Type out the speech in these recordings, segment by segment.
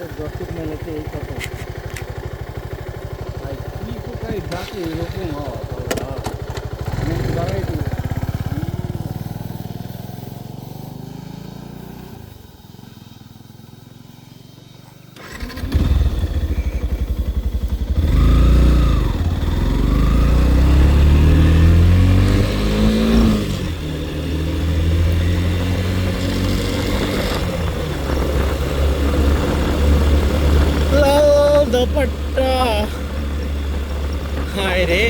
দর্শক মেলেছে এই কত ভাই কি কোথায় ডাকে এরকম হওয়া দাঁড়াই তো লাল দোপাট্টা হায় রে।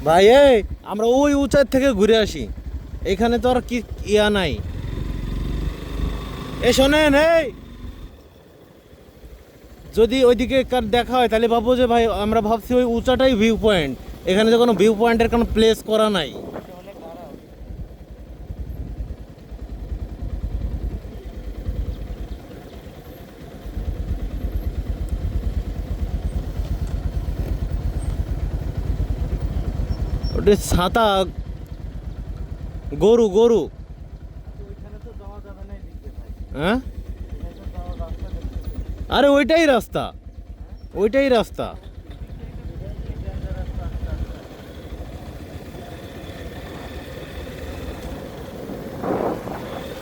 ভাই এই আমরা ওই উঁচাই থেকে ঘুরে আসি, এখানে তো আর কি ইয়া নাই। এ শোনেন, এই যদি ওইদিকে দেখা হয় তাহলে ভাববো যে ভাই আমরা ভাবছি ওই উঁচাটাই ভিউ পয়েন্ট, এখানে তো কোনো ভিউ পয়েন্টের কোনো প্লেস করা নাই। ওটা ছাতা, গরু গরু। হ্যাঁ আরে ওইটাই রাস্তা, ওইটাই রাস্তা।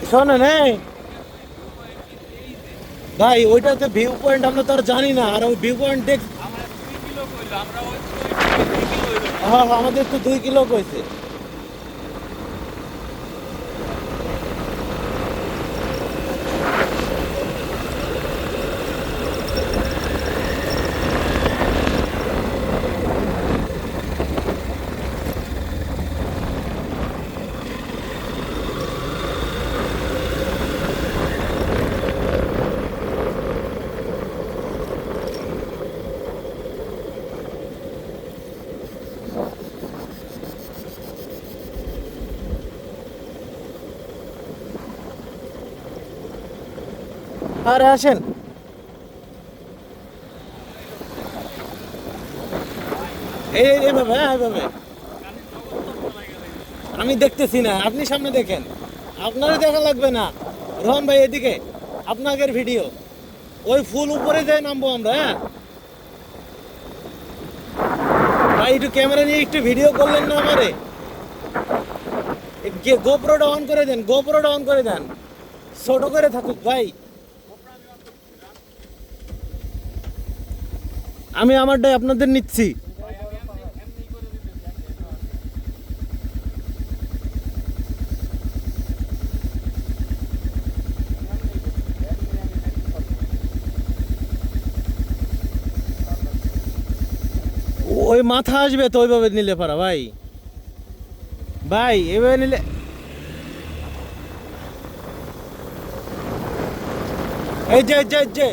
শোনেন ভাই, ওইটাতে ভিউ পয়েন্ট আমরা তো আর জানি না, আর ওই ভিউ পয়েন্ট দেখ। হ্যাঁ আমাদের তো 2 কিলো কইছে। আরে আসেন, এইভাবে, হ্যাঁ এইভাবে। আমি দেখতেছি না, আপনি সামনে দেখেন, আপনারও দেখা লাগবে না। রোহন ভাই এদিকে, আপনাদের ভিডিও। ওই ফুল উপরে যাই নামবো আমরা। হ্যাঁ ভাই একটু ক্যামেরা নিয়ে একটু ভিডিও করলেন না আমারে? গোপ্রোটা অন করে দেন, গোপ্রোটা অন করে দেন, ছোট করে থাকুক ভাই। আমি আমারটাই আপনাদের নিচ্ছি। ওই মাথা আসবে তো, ওইভাবে নিলে পারা ভাই, ভাই এভাবে নিলে। এই যে যে যে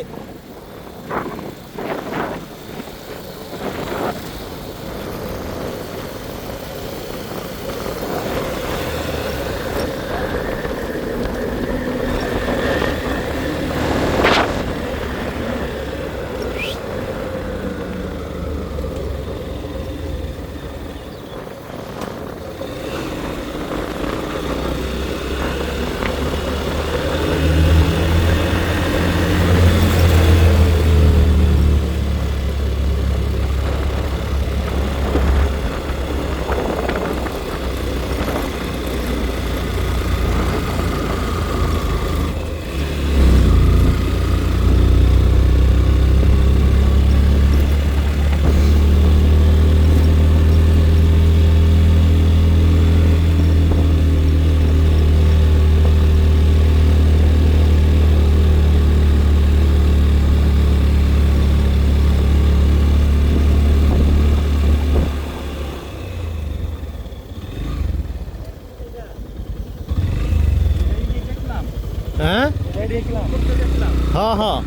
হ্যাঁ হ্যাঁ হ্যাঁ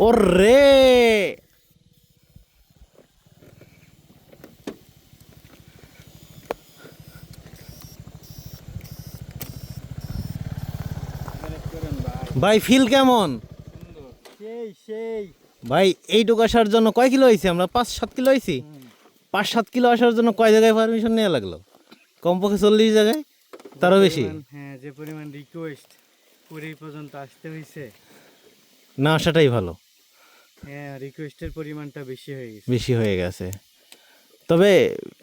ওরে ম্যানেজ করেন ভাই। ভাই ফিল কেমন সুন্দর। সেই সেই। ভাই এইটুকু আসার জন্য কয় কিলো হয়েছে আমরা 5-7 কিলো হয়েছি 5-7 কিলো আসার জন্য কয় জায়গায় পারমিশন নেওয়া লাগলো কমপক্ষে 40 জায়গায় তারও বেশি হ্যাঁ, যে পরিমাণ রিকোয়েস্ট পুরী পর্যন্ত আসতে হয়েছে। না আসাটাই ভালো হ্যাঁ, রিকোয়েস্টের পরিমাণটা বেশি হয়ে গেছে। বেশি হয়ে গেছে তবে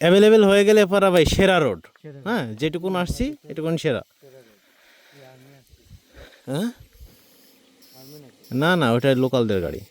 অ্যাভেলেবেল হয়ে গেলে পরা ভাই সেরা রোড সেরা road। হ্যাঁ যেটুকুন আসছি এটুকুন সেরা হ্যাঁ না না ওটা লোকালদের গাড়ি